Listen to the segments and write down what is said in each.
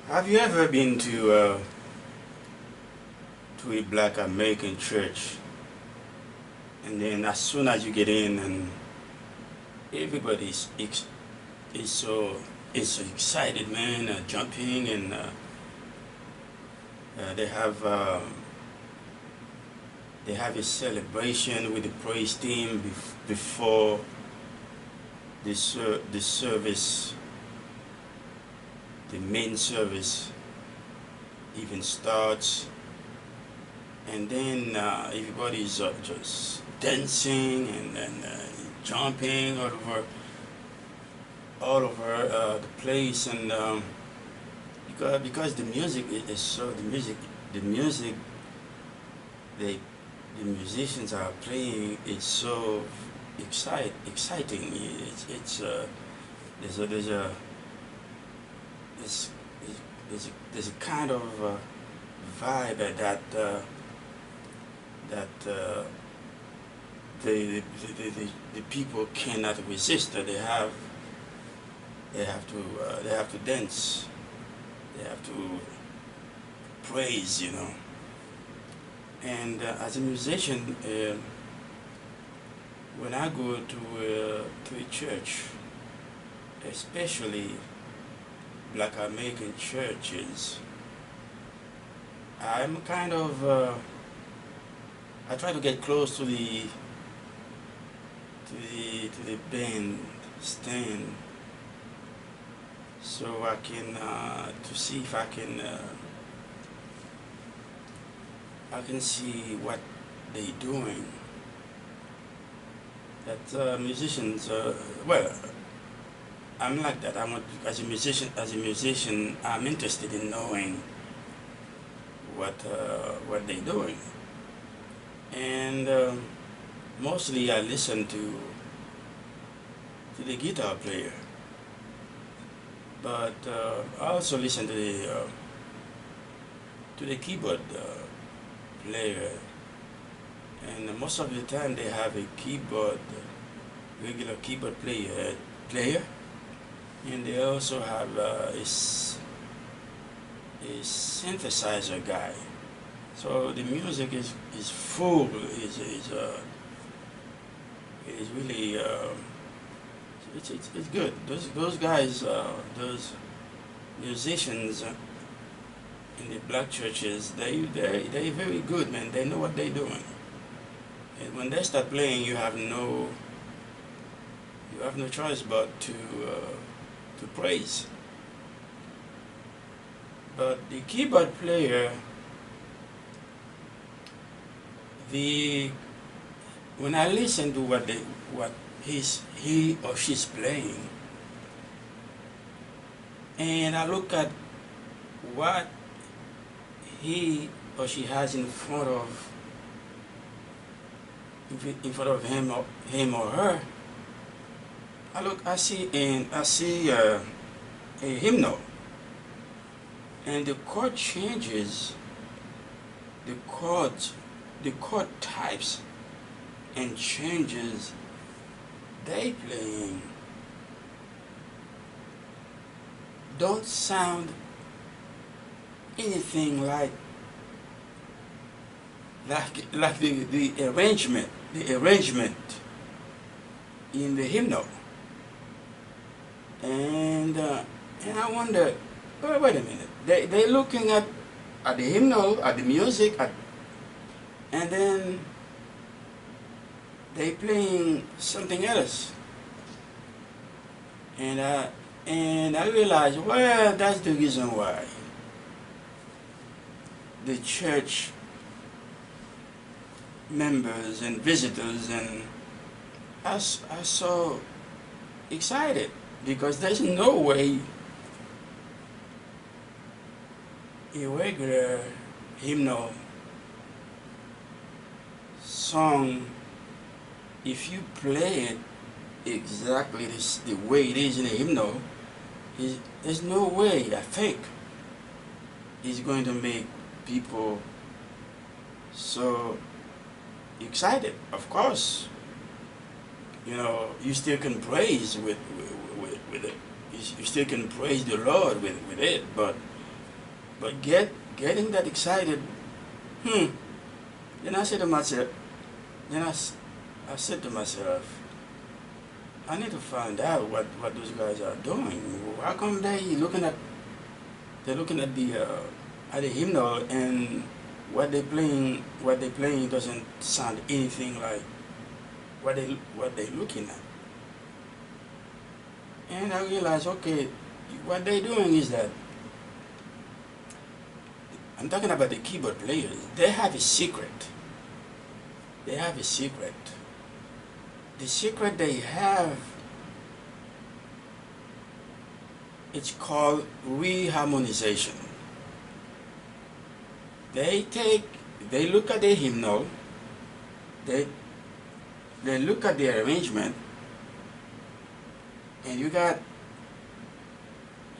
Have you ever been to a Black American church, and then as soon as you get in, and everybody's is so excited, man, jumping, and they have a celebration with the praise team before the service, the main service even starts, and then everybody's just dancing and jumping all over the place, and because the music is so the music they the musicians are playing is so exciting. It's there's a there's a there's, there's a kind of vibe that the people cannot resist. They have to dance. They have to praise, you know. And as a musician, when I go to a church, especially Black American churches, I'm kind of I try to get close to the band stand, so I can to see if I can see what they doing. That musicians, well, I'm like that. As a musician, I'm interested in knowing what they doing, and mostly I listen to the guitar player, but I also listen to the keyboard player, and most of the time they have a regular keyboard player, and they also have a synthesizer guy. So the music is full, is really it's good. Those guys, those musicians in the black churches, they're very good, man. They know what they're doing. And when they start playing, you have no choice but to praise. But the keyboard player, when I listen to what he or she's playing, and I look at what he or she has in front of him or her, I see a hymnal, and the chord changes, the chord types and changes they playing don't sound anything like the arrangement in the hymnal, and I wonder, wait a minute, they looking at the hymnal, at the music, and then they playing something else, and I realized, well, that's the reason why the church members and visitors, and I saw excited because there's no way a regular hymnal song, if you play it exactly the way it is in a hymnal, there's no way I think it's going to make people so excited. Of course, you still can praise with it. You still can praise the Lord with it, but getting that excited, then I said to myself, I said to myself, I need to find out what those guys are doing. How come they're looking at the hymnal, and what they're playing doesn't sound anything like what they're looking at. And I realized, okay, what they're doing is that I'm talking about the keyboard players. They have a secret. They have a secret. The secret they have, it's called reharmonization. They look at the hymnal, they look at the arrangement, and you got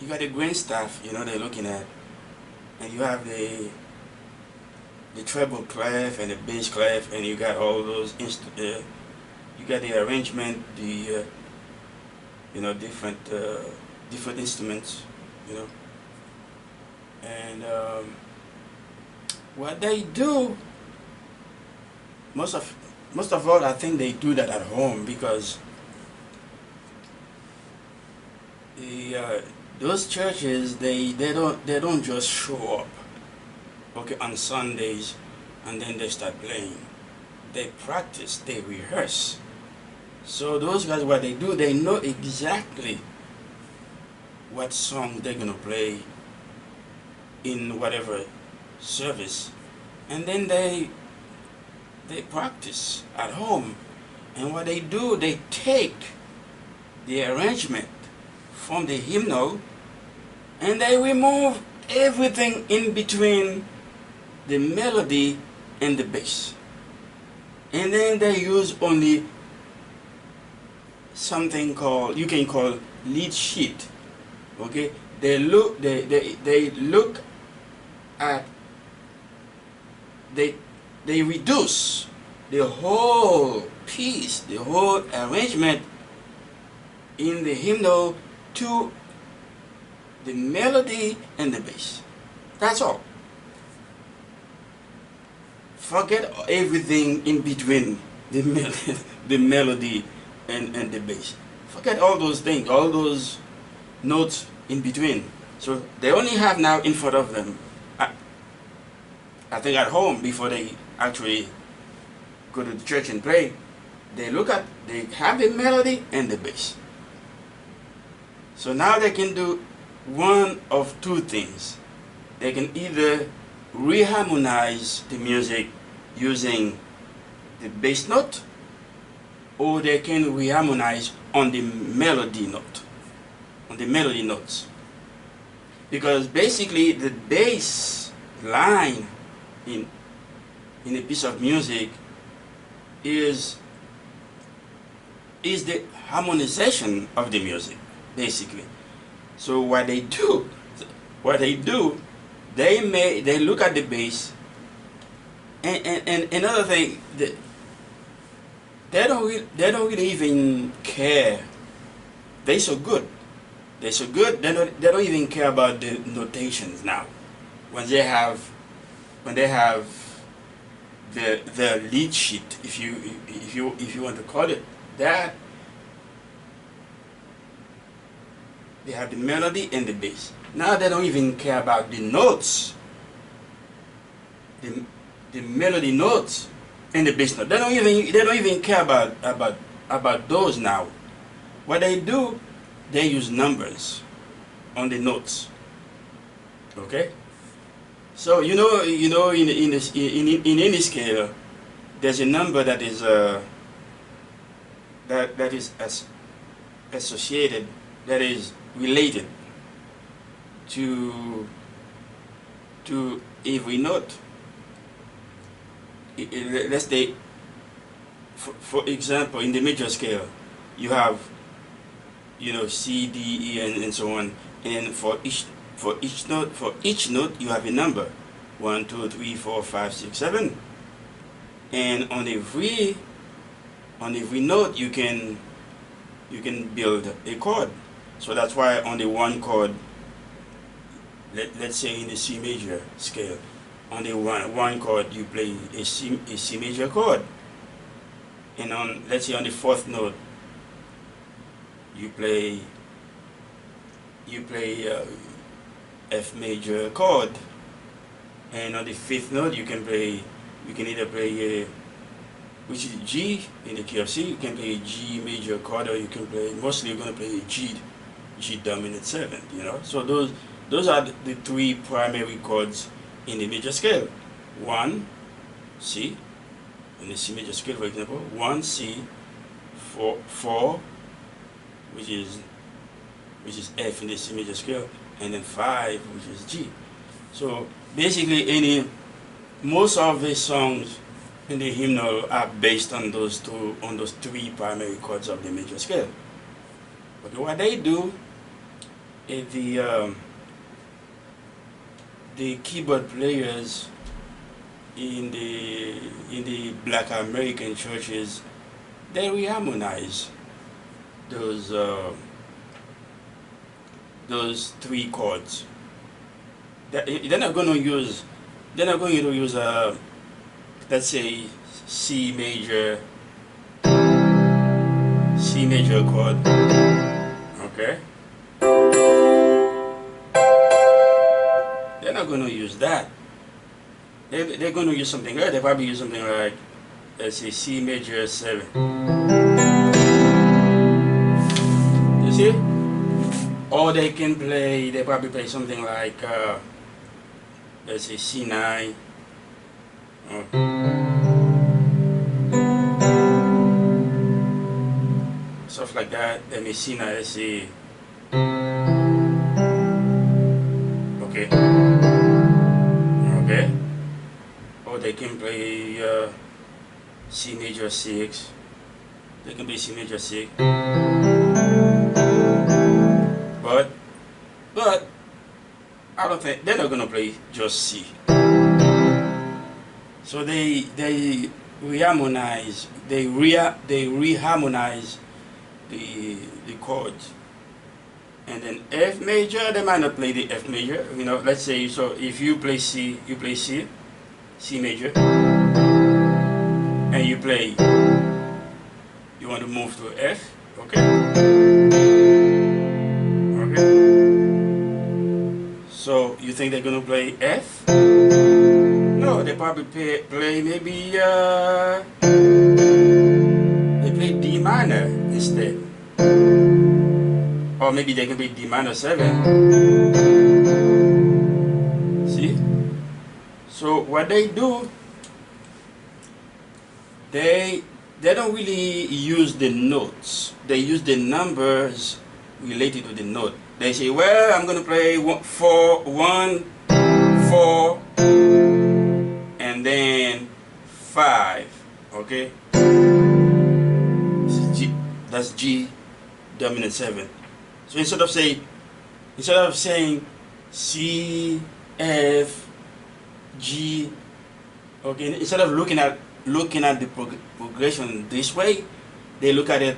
the grand staff, they're looking at, and you have the treble clef and the bass clef, and you got all those you got the arrangement, the different instruments, and what they do, most of all, I think they do that at home, because those churches, they don't just show up, okay, on Sundays and then they start playing. They practice, they rehearse. So those guys, what they do, they know exactly what song they're gonna play in whatever service, and then they practice at home. And what they do, they take the arrangement from the hymnal and they remove everything in between the melody and the bass, and then they use only something called, you can call, lead sheet. Okay, they look at, they reduce the whole piece, the whole arrangement in the hymnal to the melody and the bass. That's all. Forget everything in between the melody and the bass. Forget all those things, all those notes in between. So they only have now in front of them, I think at home, before they actually go to the church and play, they have the melody and the bass. So now they can do one of two things. They can either reharmonize the music using the bass note, or they can reharmonize on the melody note, on the melody notes. Because basically the bass line in a piece of music is the harmonization of the music, basically. So what they do, they look at the bass, and another thing, they don't really even care. They're so good. They don't even care about the notations now. When they have the lead sheet, if you want to call it that, they have the melody and the bass. Now they don't even care about the notes, the melody notes and the bass note. They don't even care about those now. What they do, they use numbers on the notes. Okay. So in any scale, there's a number that is associated, that is related to every note. Let's say, for example, in the major scale, you have, C, D, E, and so on, and for each note you have a number, 1, 2, 3, 4, 5, 6, 7, and on every note you can build a chord. So that's why on the one chord, let's say in the C major scale, on the one chord you play a C major chord, and let's say on the fourth note you play F major chord, and on the fifth note you can either play a, which is G in the key of C. You can play a G major chord, or you can play, mostly you're going to play a G dominant 7, So those are the three primary chords in the major scale. 1, C, in the C major scale, for example, 1, C, 4, which is F in the C major scale, and then 5, which is G. So basically, most of the songs in the hymnal are based on those three primary chords of the major scale. But what they do is the keyboard players in the Black American churches, they reharmonize those three chords. They're not going to use let's say C major chord, okay? They're not going to use that. They're going to use something else. They probably use something like, let's say, C major 7. You see? Or they probably play something like, let's say, C9. Stuff like that. Let me see now. Let's see. Okay. Or they can play C major 6. They can play C major 6. But I don't think they're not gonna play just C. So they reharmonize the chords, and then F major, they might not play the F major. Let's say, so if you play C, C major, and you want to move to F, okay. So you think they're gonna play F? No, they probably play maybe they play D minor instead, or maybe they can play D minor 7. See? So what they do, they don't really use the notes. They use the numbers related to the note. They say, well, I'm gonna play 1, 4, and then 5, okay? This is G, that's G dominant 7. So instead of saying C, F, G, okay, instead of looking at the progression this way, they look at it,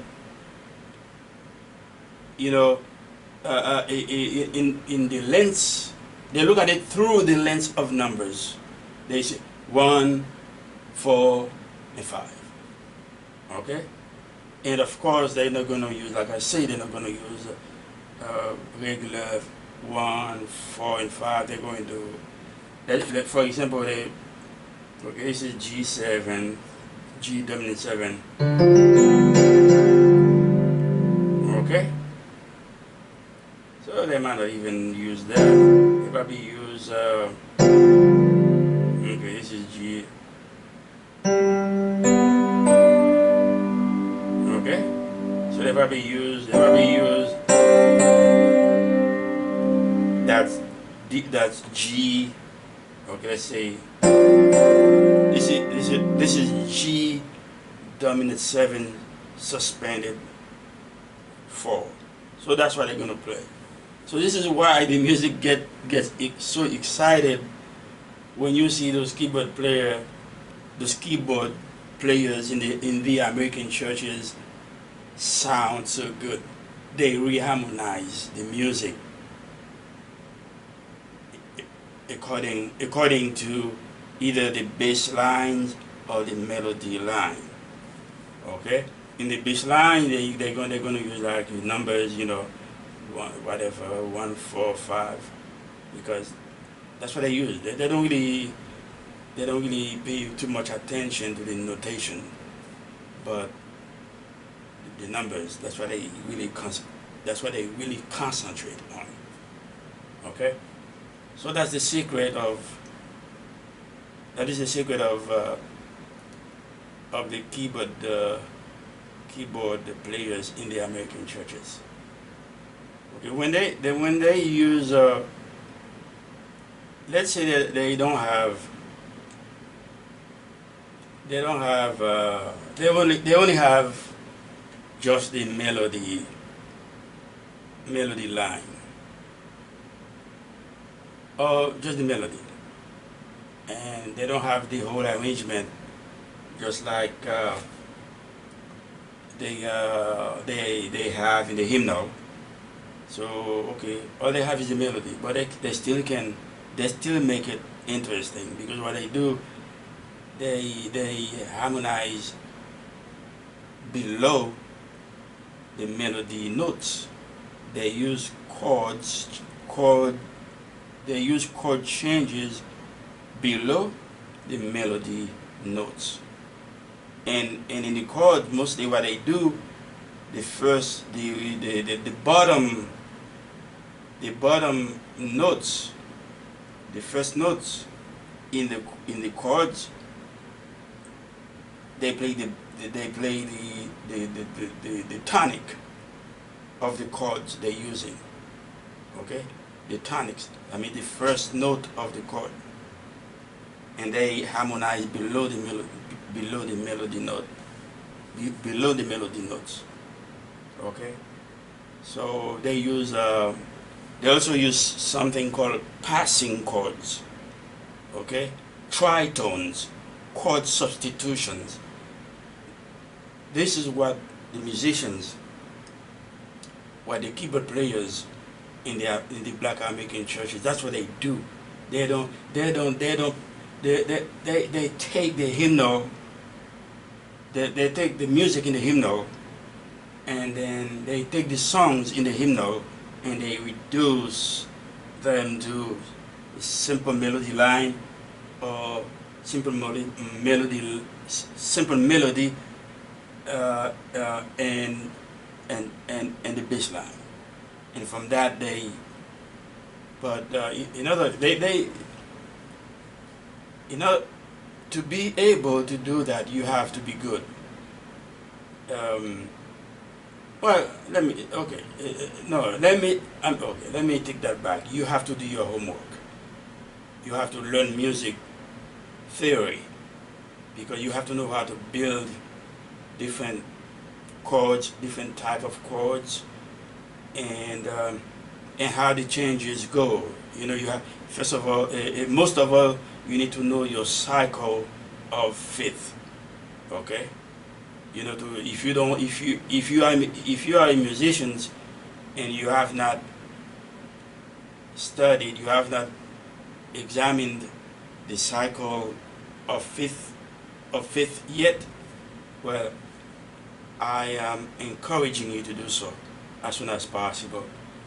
in the lens. They look at it through the lens of numbers. They say 1, 4, and 5. Okay? And of course, they're not going to use, like I say, they're not going to use regular 1, 4, and 5. They're going to, for example, this is G7, G dominant 7. Okay? So they might not even use that. They probably use, okay, this is G. Okay? So they probably use that's G. Okay, let's say this is G dominant 7 suspended 4. So that's what they're gonna play. So this is why the music gets so excited when you see those keyboard players in the American churches sound so good. They reharmonize the music according to either the bass lines or the melody line. Okay, in the bass line they're gonna use like numbers, whatever 1 4 5, because that's what they use. They don't really pay too much attention to the notation, but the numbers, that's what they really concentrate on. Okay, so that is the secret of the keyboard players in the American churches. Okay, when they use let's say that they only have just the melody line, or just the melody, and they don't have the whole arrangement, just like they have in the hymnal. So okay, all they have is the melody, but they still make it interesting, because what they do, they harmonize below the melody notes. They use chord changes below the melody notes. And in the chord, mostly what they do, the bottom notes, the first notes in the chords, they play the tonic of the chords they're using. Okay, the tonics. I mean the first note of the chord, and they harmonize below the melody notes. Okay, so they also use something called passing chords. Okay, tritones, chord substitutions. This is what the keyboard players in the Black American churches, that's what they do. They take the hymnal, they take the music in the hymnal, and then they take the songs in the hymnal, and they reduce them to a simple melody line, or simple melody, and the bass line, and from that to be able to do that, you have to be good. Well, let me take that back. You have to do your homework. You have to learn music theory, because you have to know how to build different chords, different type of chords, and how the changes go. You have, first of all, most of all, you need to know your cycle of fifth. Okay, if you are a musician and you have not studied, you have not examined the cycle of fifth yet, well, I am encouraging you to do so as soon as possible,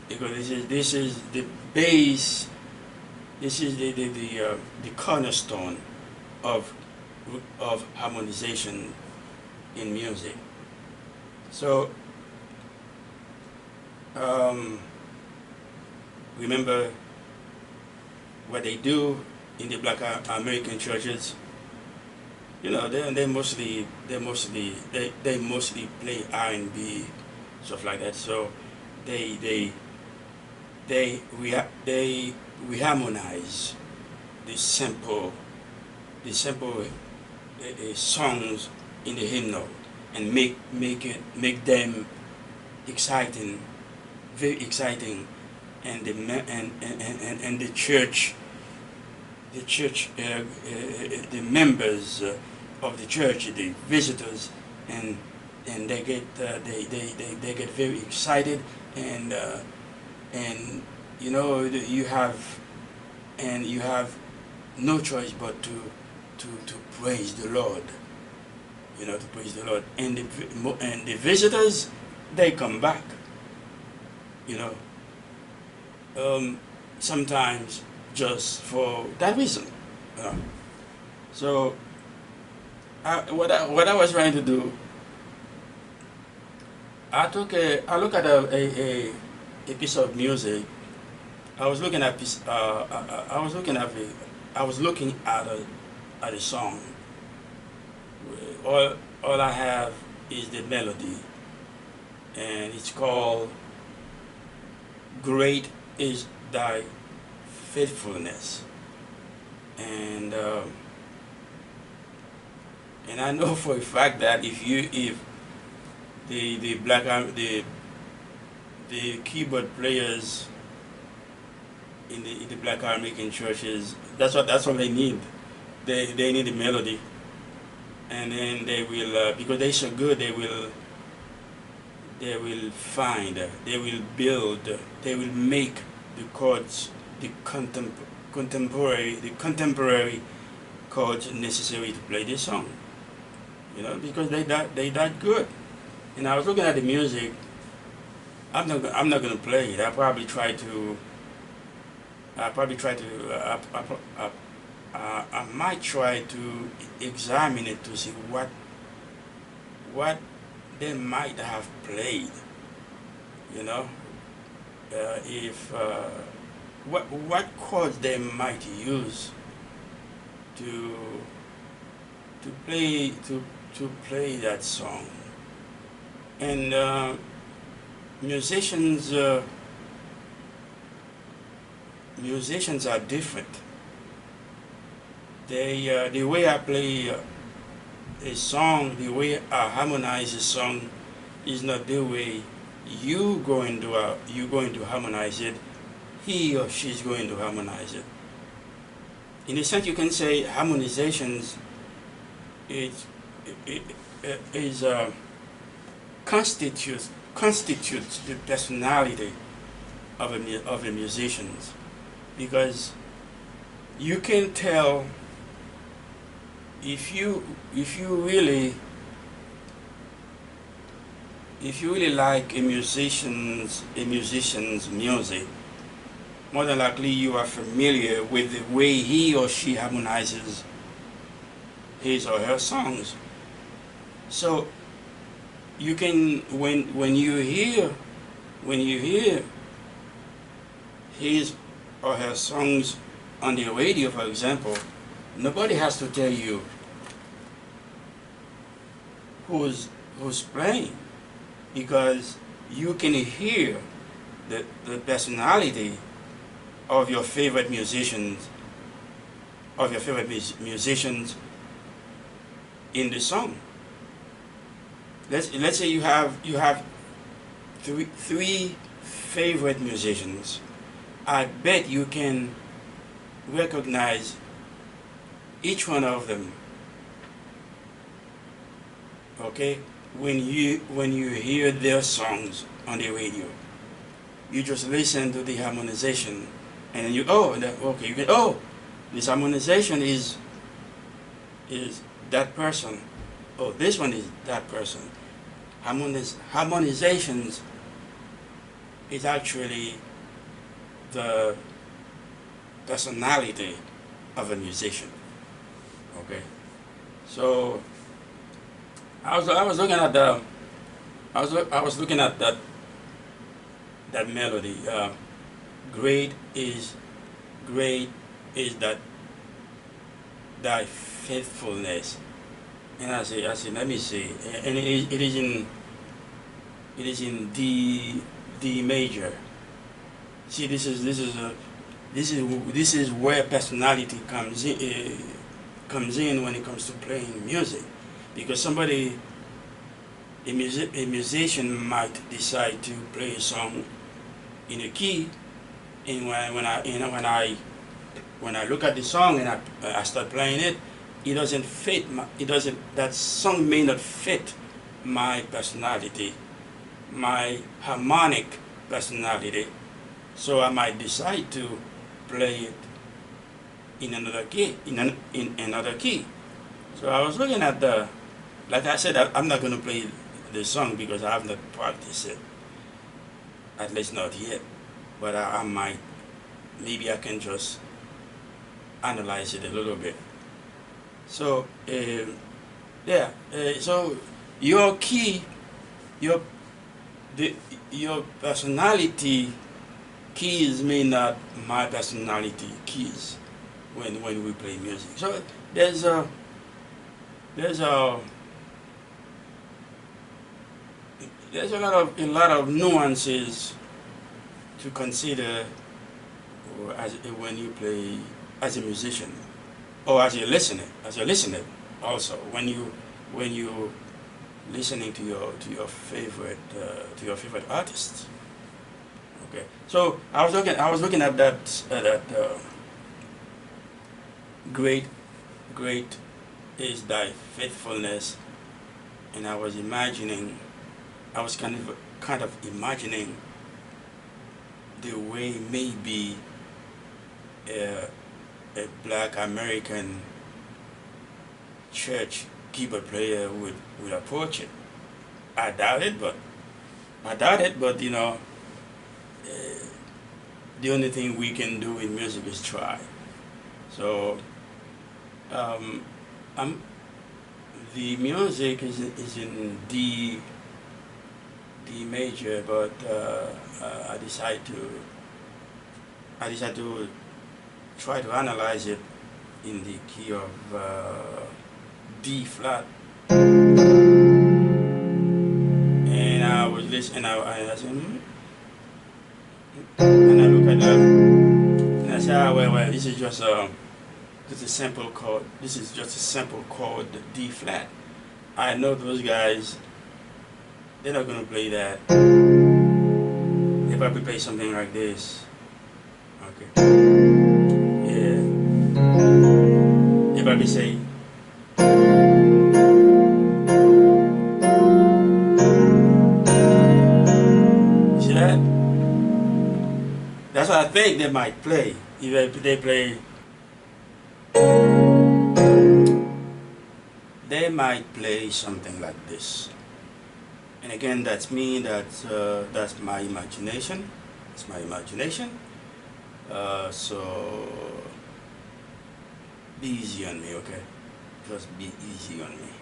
because this is the base, this is the cornerstone of harmonization in music. So remember what they do in the Black American churches. They mostly play R&B stuff like that. So they they they harmonize the simple songs in the hymnal and make them exciting, very exciting, and and the members of the church, the visitors, and they get they get very excited, and and you have no choice but to praise the Lord, to praise the Lord, and the visitors, they come back, you know, sometimes just for that reason, you know. So what I was trying to do, I look at a piece of music. I was looking at piece, I was looking at a song. All I have is the melody, and it's called "Great Is Thy Faithfulness," and I know for a fact that if the black the keyboard players in the black American churches, that's all they need. They need a melody, and then they will, because they're so good, they will find, they will build, they will make the chords, the contemporary chords necessary to play this song. Because they that good. And I was looking at the music. I'm not gonna play it. I probably try to. I might try to examine it to see what they might have played. If what chords they might use to play that song. And musicians are different. The way I play a song, the way I harmonize a song, is not the way you're going to harmonize it. He or she's going to harmonize it. In a sense, you can say harmonizations is constitutes the personality of a musician, because you can tell if you really like a musician's music. More than likely you are familiar with the way he or she harmonizes his or her songs. So you can, when you hear his or her songs on the radio, for example, nobody has to tell you who's playing, because you can hear the personality of your favorite musicians in the song. Let's say you have three favorite musicians. I bet you can recognize each one of them. Okay, when you hear their songs on the radio, you just listen to the harmonization, and then this harmonization is that person. Oh, this one is that person. Harmonizations is actually the personality of a musician. Okay, so I was looking at that melody. Great is that thy faithfulness. And I say, let me see. And it It is in D major. See, this is where personality comes in when it comes to playing music, because a musician might decide to play a song in a key, and when I look at the song and I start playing it, it doesn't fit. That song may not fit my personality, my harmonic personality. So I might decide to play it in another key, in another key. So I was looking at like I said, I'm not going to play the song because I have not practiced it, at least not yet. But I might, maybe I can just analyze it a little bit. So yeah, so your key, your the your personality keys may not my personality keys when we play music. So there's a there's a there's a lot of nuances to consider when you play as a musician or as a listener also when you listening to your favorite artists. Okay, so I was looking at that great great is thy faithfulness, and I was imagining, I was kind of imagining the way maybe a black American church keyboard player would approach it. I doubt it, but you know, the only thing we can do in music is try. So I'm the music is in D major, but I decide to try to analyze it in the key of D flat. And I was listening, I said, and I look at that, and I said, well, this is just a sample chord. This is just a sample chord, D flat. I know those guys, they're not gonna play that. They probably play something like this. Okay. Yeah. They probably say, see that? That's what I think they might play. If they play, they might play something like this. And again, that's me. That's my imagination. It's my imagination. So be easy on me, okay? Just be easy on me.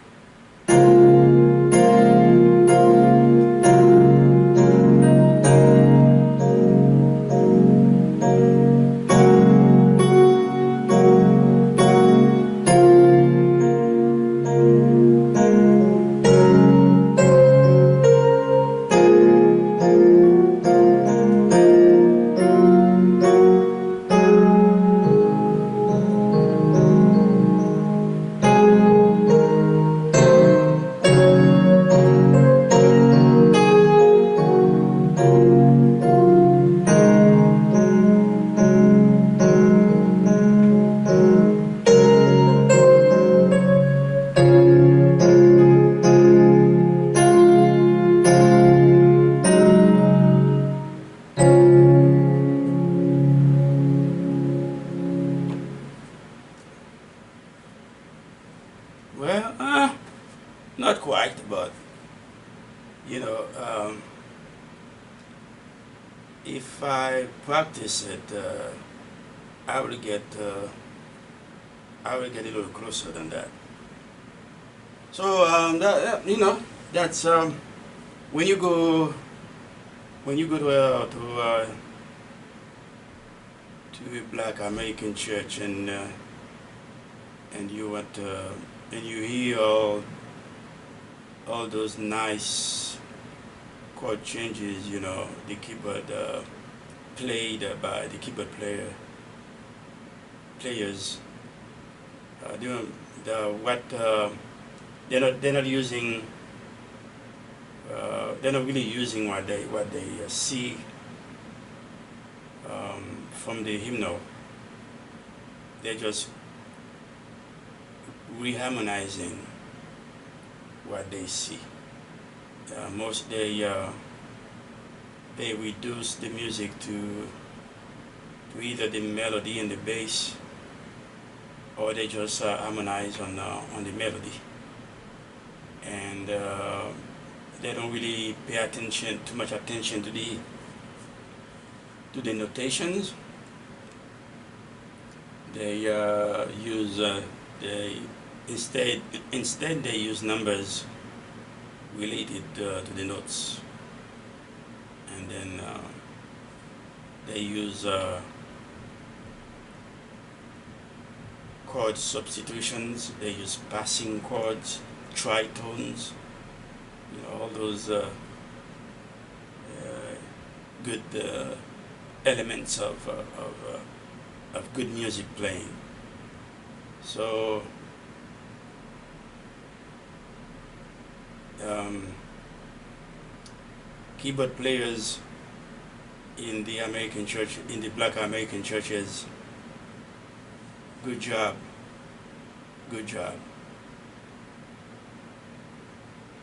Well, not quite, but you know, if I practice it, I will get a little closer than that. So you know, that's when you go to a black American church and you want and you hear all those nice chord changes, the keyboard played by the keyboard players. They don't- the what they're not using. They're not really using what they see from the hymnal. They're just reharmonizing what they see. Most they reduce the music to either the melody and the bass, or they just harmonize on the melody, and they don't really pay too much attention to the notations. They use they instead they use numbers related to the notes, and then they use chord substitutions. They use passing chords, tritones, all those good elements of good music playing. So keyboard players in the American church, in the Black American churches, good job, good job.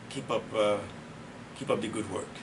Keep up the good work.